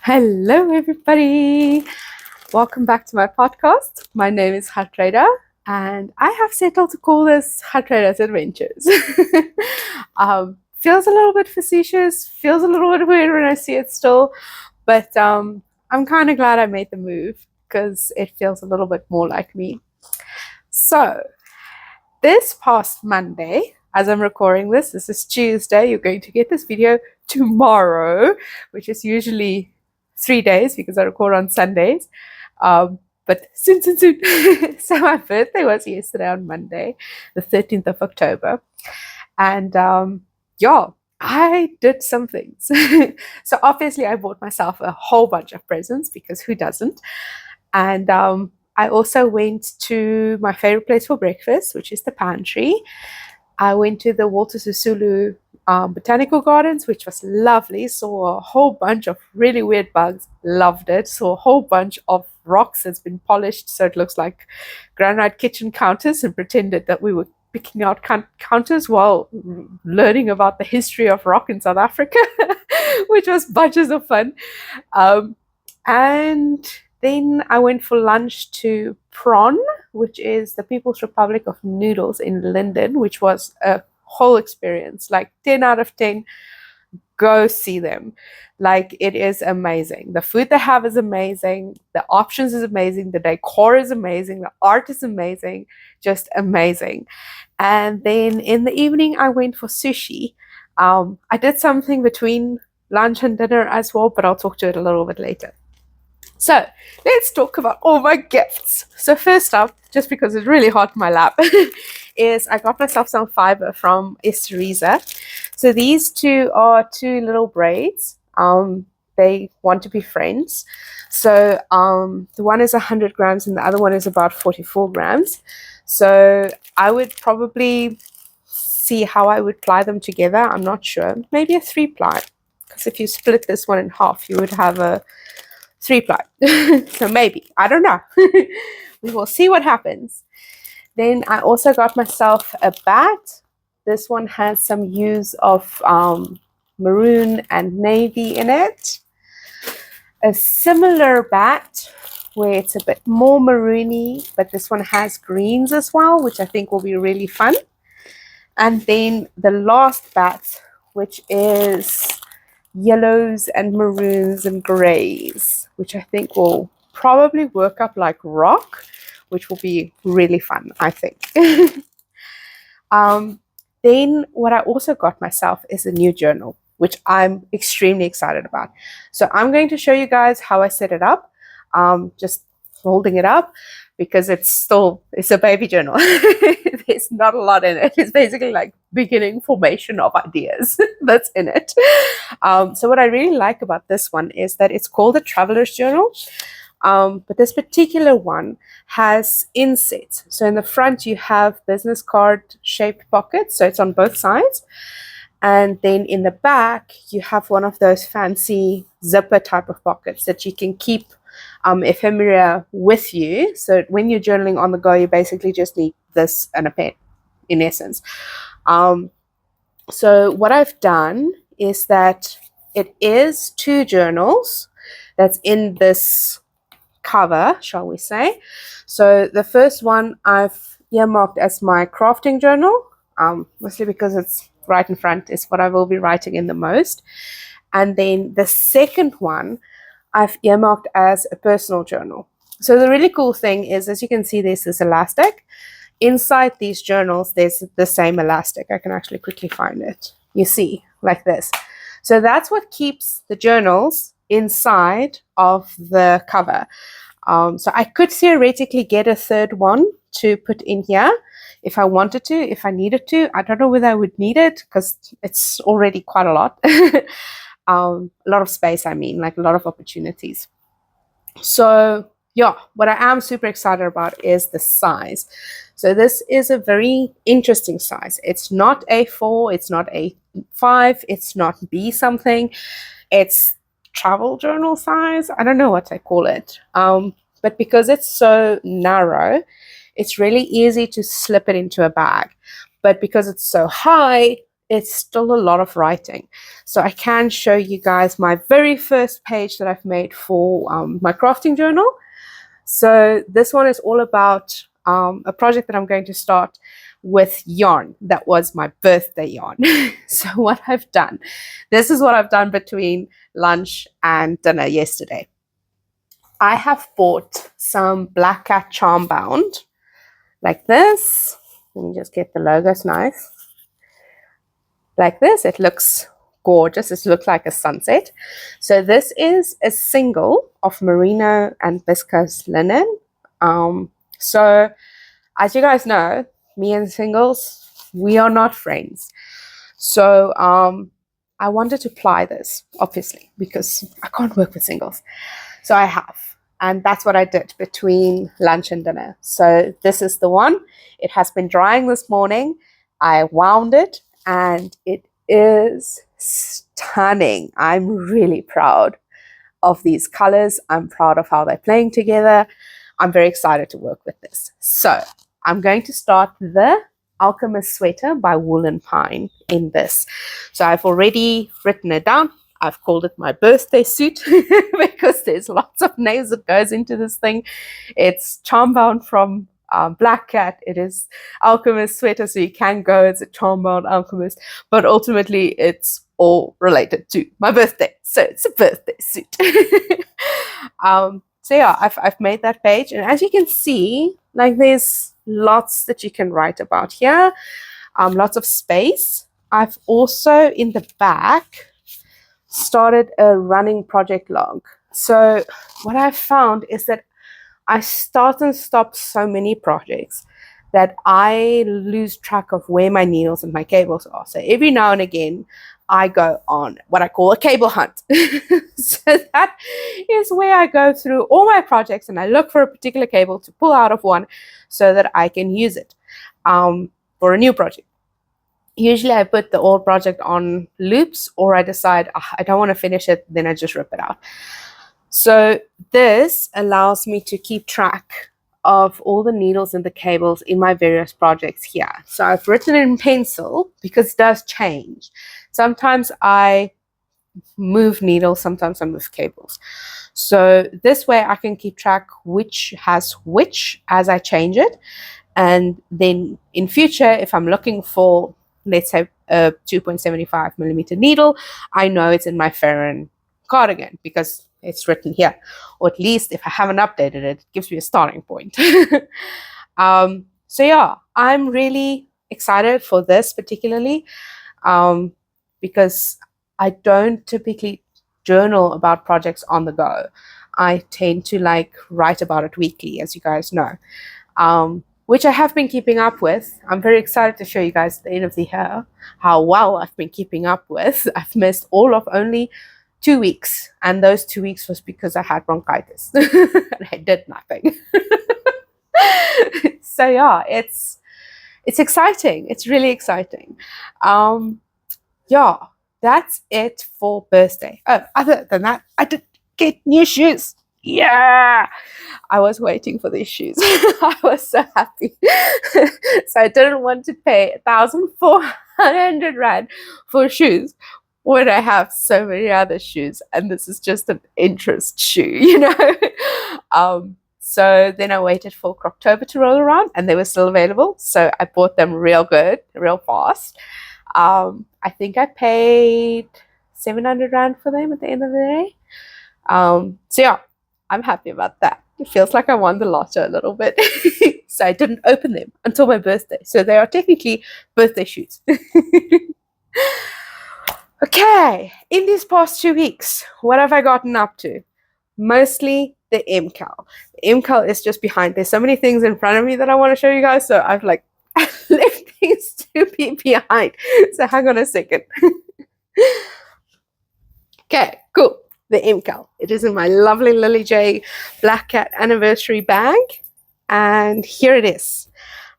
Hello, everybody. Welcome back to my podcast. My name is Gertruida, and I have settled to call this Gertruida's Adventures. Feels a little bit facetious, feels a little bit weird when I see it still, but I'm kind of glad I made the move because it feels a little bit more like me. So, this past Monday, as I'm recording this is Tuesday. You're going to get this video tomorrow, which is usually 3 days because I record on Sundays. But soon. So my birthday was yesterday on Monday, the 13th of October. And yeah, I did some things. So obviously I bought myself a whole bunch of presents because who doesn't? And I also went to my favorite place for breakfast, which is the pantry. I went to the Walter Sisulu botanical gardens, which was lovely. Saw a whole bunch of really weird bugs. Loved it. Saw a whole bunch of rocks that's been polished, so it looks like granite kitchen counters, and pretended that we were picking out counters while learning about the history of rock in South Africa, which was bunches of fun. And then I went for lunch to Prawn, which is the People's Republic of Noodles in Linden, which was a whole experience. Like 10 out of 10. Go see them. Like, it is amazing. The food they have is amazing. The options is amazing. The decor is amazing. The art is amazing. Just amazing. And then in the evening, I went for sushi. I did something between lunch and dinner as well, but I'll talk to it a little bit later. So let's talk about all my gifts. So first up, just because it's really hot in my lap, is I got myself some fiber from Gertruida. So these two are two little braids. They want to be friends. So the one is 100 grams and the other one is about 44 grams. So I would probably see how I would ply them together. I'm not sure. Maybe a 3-ply. Because if you split this one in half, you would have a 3-ply. So maybe. I don't know. We will see what happens. Then I also got myself a bat. This one has some hues of maroon and navy in it. A similar bat where it's a bit more maroony, but this one has greens as well, which I think will be really fun. And then the last bat, which is yellows and maroons and grays, which I think will probably work up like rock, which will be really fun, I think. Then what I also got myself is a new journal, which I'm extremely excited about. So I'm going to show you guys how I set it up. Just holding it up because it's a baby journal. There's not a lot in it. It's basically like beginning formation of ideas that's in it. So what I really like about this one is that it's called a traveler's journal. But this particular one has insets. So in the front you have business card shaped pockets, so it's on both sides. And then in the back you have one of those fancy zipper type of pockets that you can keep ephemera with you. So when you're journaling on the go, you basically just need this and a pen, in essence. So what I've done is that it is 2 journals that's in this cover, shall we say. So the first one I've earmarked as my crafting journal, mostly because it's right in front, is what I will be writing in the most. And then the second one I've earmarked as a personal journal. So the really cool thing is, as you can see, there's this elastic. Inside these journals, there's the same elastic. I can actually quickly find it. You see, like this. So that's what keeps the journals inside of the cover. So I could theoretically get a third one to put in here if I wanted to, if I needed to. I don't know whether I would need it because it's already quite a lot. A lot of space, I mean, like a lot of opportunities. So yeah, what I am super excited about is the size. So this is a very interesting size. It's not A4, it's not A5, it's not B something. It's travel journal size. I don't know what I call it. But because it's so narrow, it's really easy to slip it into a bag. But because it's so high, it's still a lot of writing. So I can show you guys my very first page that I've made for my crafting journal. So this one is all about a project that I'm going to start with yarn. That was my birthday yarn. So what I've done, this is what I've done between lunch and dinner yesterday. I have bought some Black Cat charm bound like this. Let me just get the logos nice. Like this, it looks gorgeous. It looks like a sunset. So this is a single of merino and viscose linen. So as you guys know, me and singles, we are not friends. So I wanted to ply this, obviously, because I can't work with singles. So I have. And that's what I did between lunch and dinner. So this is the one. It has been drying this morning. I wound it and it is stunning. I'm really proud of these colors. I'm proud of how they're playing together. I'm very excited to work with this. So I'm going to start the Alchemist Sweater by Wool and Pine in this. So I've already written it down. I've called it my birthday suit because there's lots of names that goes into this thing. It's charm bound from Black Cat. It is Alchemist Sweater, so you can go as a charm bound alchemist, but ultimately it's all related to my birthday. So it's a birthday suit. So yeah, I've made that page, and as you can see, like there's lots that you can write about here, lots of space. I've also in the back started a running project log. So what I've found is that I start and stop so many projects that I lose track of where my needles and my cables are. So every now and again, I go on what I call a cable hunt. So that is where I go through all my projects and I look for a particular cable to pull out of one so that I can use it for a new project. Usually I put the old project on loops, or I decide I don't want to finish it, then I just rip it out. So this allows me to keep track of all the needles and the cables in my various projects here. So I've written in pencil because it does change. Sometimes I move needles, sometimes I move cables. So this way I can keep track which has which as I change it. And then in future, if I'm looking for, let's say, a 2.75 millimeter needle, I know it's in my Farron cardigan because it's written here. Or at least if I haven't updated it, it gives me a starting point. So yeah, I'm really excited for this particularly because I don't typically journal about projects on the go. I tend to like write about it weekly, as you guys know. Which I have been keeping up with. I'm very excited to show you guys at the end of the year how well I've been keeping up with. I've missed all of only 2 weeks, and those 2 weeks was because I had bronchitis and I did nothing. So yeah, it's exciting. It's really exciting. Yeah, that's it for birthday. Oh, other than that, I did get new shoes. Yeah, I was waiting for these shoes. I was so happy. So I didn't want to pay 1,400 rand for shoes when I have so many other shoes, and this is just an interest shoe, you know. So then I waited for Scrappy'tober to roll around, and they were still available. So I bought them real good, real fast. I think I paid 700 rand for them at the end of the day. So yeah, I'm happy about that. It feels like I won the lotto a little bit. So I didn't open them until my birthday. So they are technically birthday shoes. Okay, in these past 2 weeks, what have I gotten up to? Mostly the MusiKAL. The MusiKAL is just behind. There's so many things in front of me that I want to show you guys. So I've like left things to be behind. So hang on a second. Okay, cool. The MusiKAL. It is in my lovely Lily J Black Cat anniversary bag. And here it is.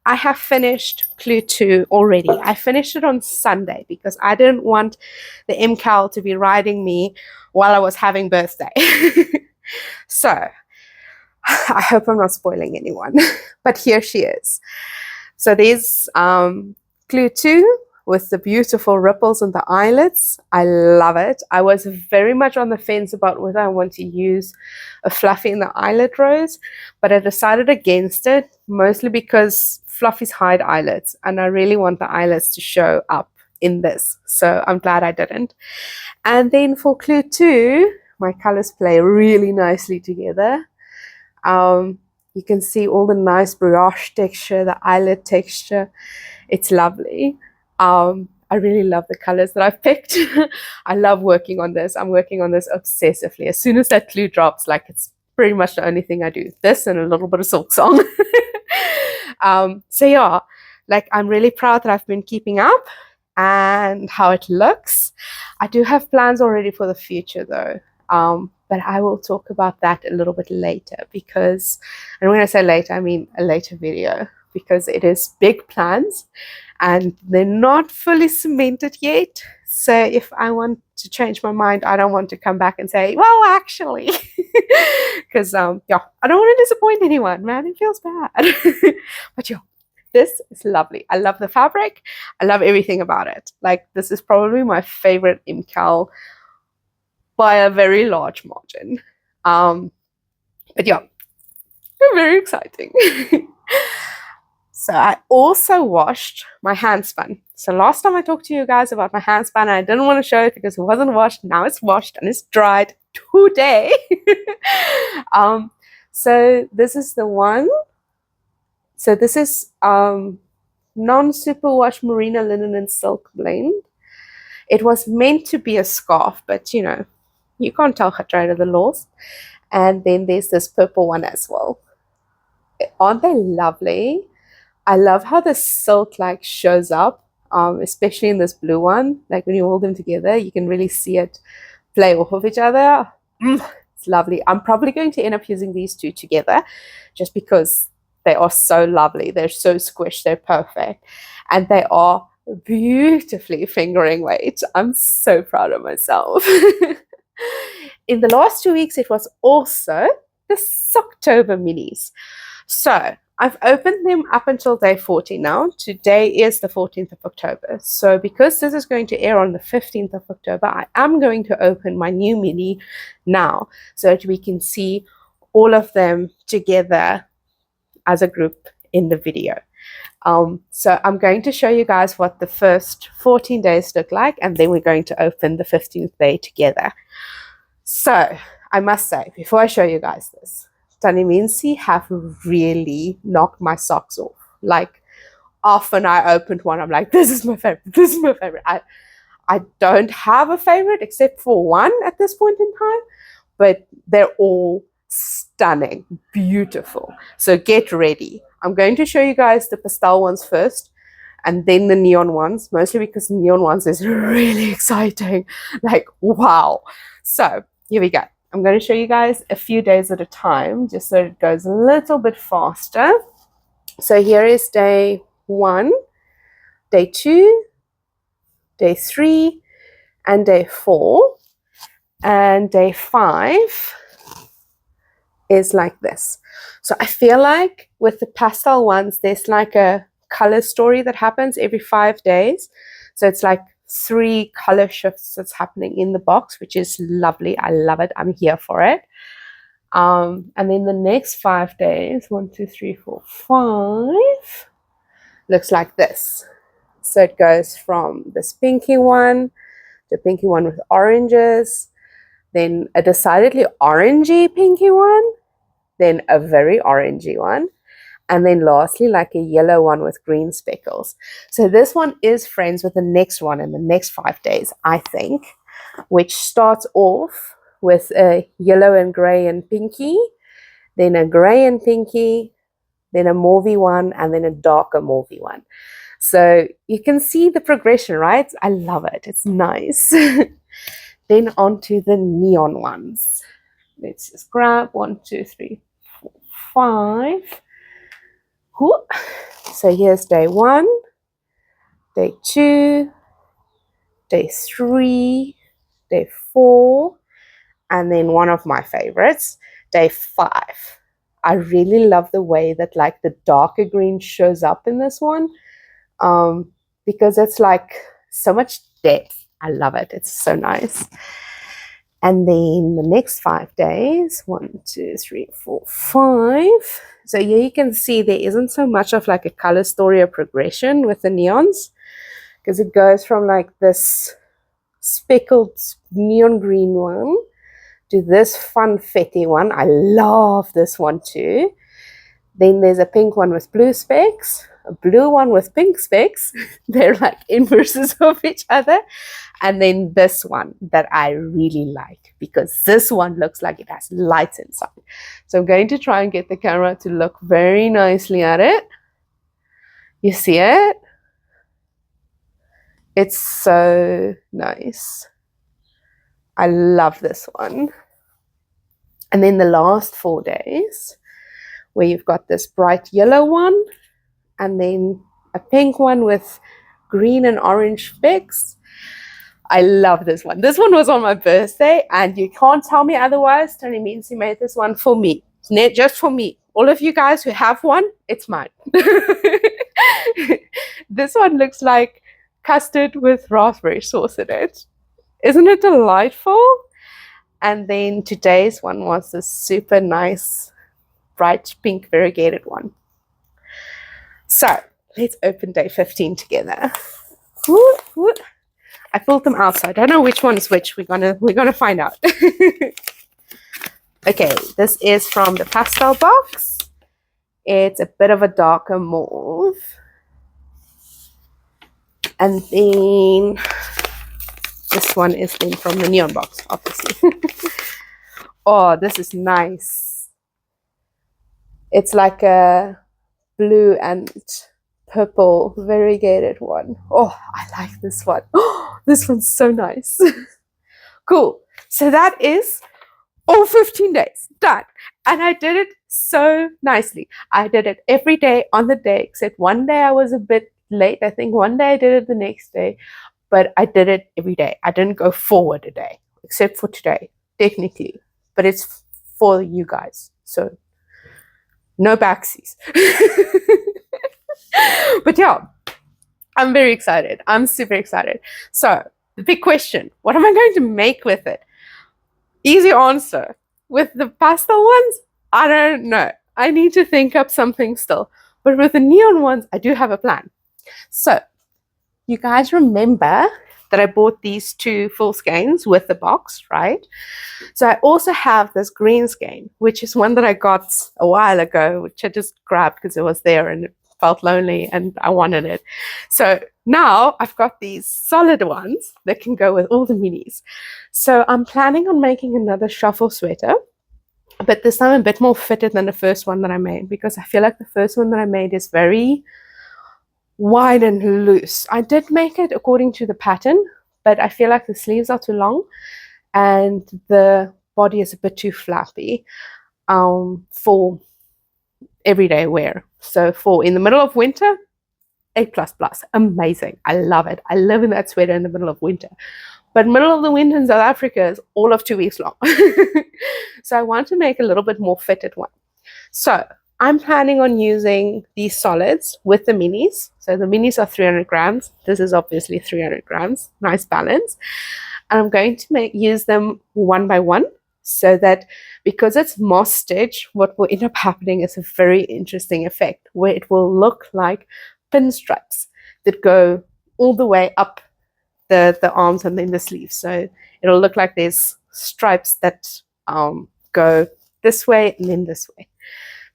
I have finished Clue 2 already. I finished it on Sunday because I didn't want the MusiKAL to be riding me while I was having birthday. So, I hope I'm not spoiling anyone. But here she is. So there's Clue 2. with the beautiful ripples and the eyelets. I love it. I was very much on the fence about whether I want to use a fluffy in the eyelet rose, but I decided against it, mostly because fluffies hide eyelets, and I really want the eyelets to show up in this. So I'm glad I didn't. And then for clue 2, my colors play really nicely together. You can see all the nice brioche texture, the eyelet texture. It's lovely. I really love the colors that I've picked. I love working on this. I'm working on this obsessively. As soon as that clue drops, like, it's pretty much the only thing I do. This and a little bit of Silk Song. So yeah, like, I'm really proud that I've been keeping up and how it looks. I do have plans already for the future though. But I will talk about that a little bit later, because, and when I say later, I mean a later video, because it is big plans and they're not fully cemented yet. So if I want to change my mind, I don't want to come back and say, well, actually, because yeah, I don't want to disappoint anyone, man. It feels bad. But yeah, this is lovely. I love the fabric. I love everything about it. Like, this is probably my favorite MusiKAL by a very large margin. But yeah, very exciting. So I also washed my handspun. So last time I talked to you guys about my handspun, I didn't want to show it because it wasn't washed. Now it's washed and it's dried today. So this is the one. So this is non-superwash merino linen and silk blend. It was meant to be a scarf, but you know, you can't tell Gertruida the laws. And then there's this purple one as well. Aren't they lovely? I love how the silk like shows up, especially in this blue one. Like, when you hold them together, you can really see it play off of each other. It's lovely. I'm probably going to end up using these two together just because they are so lovely. They're so squished. They're perfect. And they are beautifully fingering weight. I'm so proud of myself. In the last 2 weeks, it was also the Socktober minis. So I've opened them up until day 40 now. Today is the 14th of October. So because this is going to air on the 15th of October, I am going to open my new mini now so that we can see all of them together as a group in the video. So I'm going to show you guys what the first 14 days look like, and then we're going to open the 15th day together. So I must say, before I show you guys this, Taniminsi have really knocked my socks off. Like, often I opened one, I'm like, this is my favorite, this is my favorite. I don't have a favorite except for one at this point in time, but they're all stunning, beautiful. So get ready. I'm going to show you guys the pastel ones first, and then the neon ones, mostly because the neon ones is really exciting. Like, wow. So here we go. I'm going to show you guys a few days at a time, just so it goes a little bit faster. So here is day 1, day 2, day 3, and day 4. And day 5 is like this. So I feel like with the pastel ones, there's like a color story that happens every 5 days. So it's like 3 color shifts that's happening in the box, which is lovely. I love it. I'm here for it. And then the next 5 days, 1, 2, 3, 4, 5, looks like this. So it goes from this pinky one, the pinky one with oranges, then a decidedly orangey pinky one, then a very orangey one, and then lastly like a yellow one with green speckles. So this one is friends with the next one in the next 5 days, I think, which starts off with a yellow and gray and pinky, then a gray and pinky, then a mauvey one, and then a darker mauvey one. So you can see the progression, right? I love it. It's nice. Then on to the neon ones. Let's just grab 1, 2, 3, 4, 5. Whoop. So here's day 1, day 2, day 3, day 4, and then one of my favorites, day 5. I really love the way that like the darker green shows up in this one. because it's like so much depth. I love it. It's so nice. And then the next 5 days, 1, 2, 3, 4, 5. So here you can see there isn't so much of like a color story or progression with the neons, because it goes from like this speckled neon green one to this funfetti one. I love this one too. Then there's a pink one with blue specks, a blue one with pink specks. They're like inverses of each other. And then this one that I really like, because this one looks like it has lights inside. So I'm going to try and get the camera to look very nicely at it. You see it? It's so nice. I love this one. And then the last 4 days, where you've got this bright yellow one, and then a pink one with green and orange specks. I love this one. This one was on my birthday, and you can't tell me otherwise. Tony means he made this one for me. Just for me. All of you guys who have one, it's mine. This one looks like custard with raspberry sauce in it. Isn't it delightful? And then today's one was this super nice, bright pink variegated one. So let's open day 15 together. Woo, woo. I pulled them out, so I don't know which one is which. We're gonna find out. Okay, this is from the pastel box. It's a bit of a darker mauve. And then this one is then from the neon box, obviously. Oh, this is nice. It's like a blue and purple variegated one. Oh, I like this one. Oh, this one's so nice. Cool. So that is all 15 days done. And I did it so nicely. I did it every day on the day, except one day I was a bit late. I think one day I did it the next day, but I did it every day. I didn't go forward a day, except for today, technically. But it's for you guys. So no backsies. But yeah, I'm very excited. I'm super excited. So the big question, what am I going to make with it? Easy answer. With the pastel ones, I don't know. I need to think up something still. But with the neon ones, I do have a plan. So you guys remember that I bought these 2 full skeins with the box, right? So I also have this green skein, which is one that I got a while ago, which I just grabbed because it was there and it felt lonely and I wanted it. So now I've got these solid ones that can go with all the minis. So I'm planning on making another shuffle sweater, but this time a bit more fitted than the first one that I made, because I feel like the first one that I made is very wide and loose. I did make it according to the pattern, but I feel like the sleeves are too long and the body is a bit too flappy for everyday wear. So for in the middle of winter, A++, amazing. I love it. I live in that sweater in the middle of winter. But middle of the winter in South Africa is all of 2 weeks long. So I want to make a little bit more fitted one. So I'm planning on using these solids with the minis. So the minis are 300 grams. This is obviously 300 grams. Nice balance. And I'm going to use them one by one, so that because it's moss stitch, what will end up happening is a very interesting effect where it will look like pinstripes that go all the way up the arms and then the sleeves. So it'll look like there's stripes that go this way and then this way.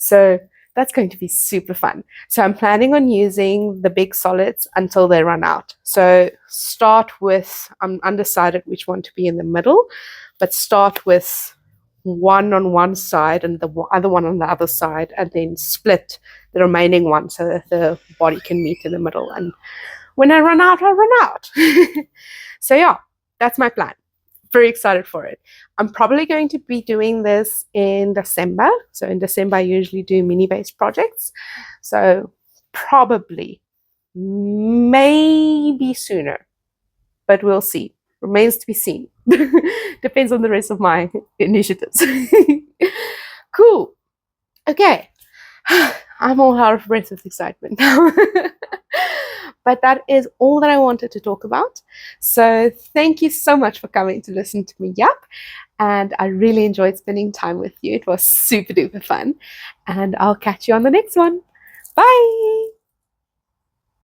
So that's going to be super fun. So I'm planning on using the big solids until they run out. So start with, I'm undecided which one to be in the middle, but start with one on one side and the other one on the other side, and then split the remaining one so that the body can meet in the middle. And when I run out, I run out. So yeah, that's my plan. Very excited for it. I'm probably going to be doing this in December. So in December, I usually do mini-based projects. So probably, maybe sooner, but we'll see. Remains to be seen. Depends on the rest of my initiatives. Cool. Okay. I'm all out of breath with excitement now. But that is all that I wanted to talk about. So thank you so much for coming to listen to me yap. And I really enjoyed spending time with you. It was super duper fun. And I'll catch you on the next one. Bye.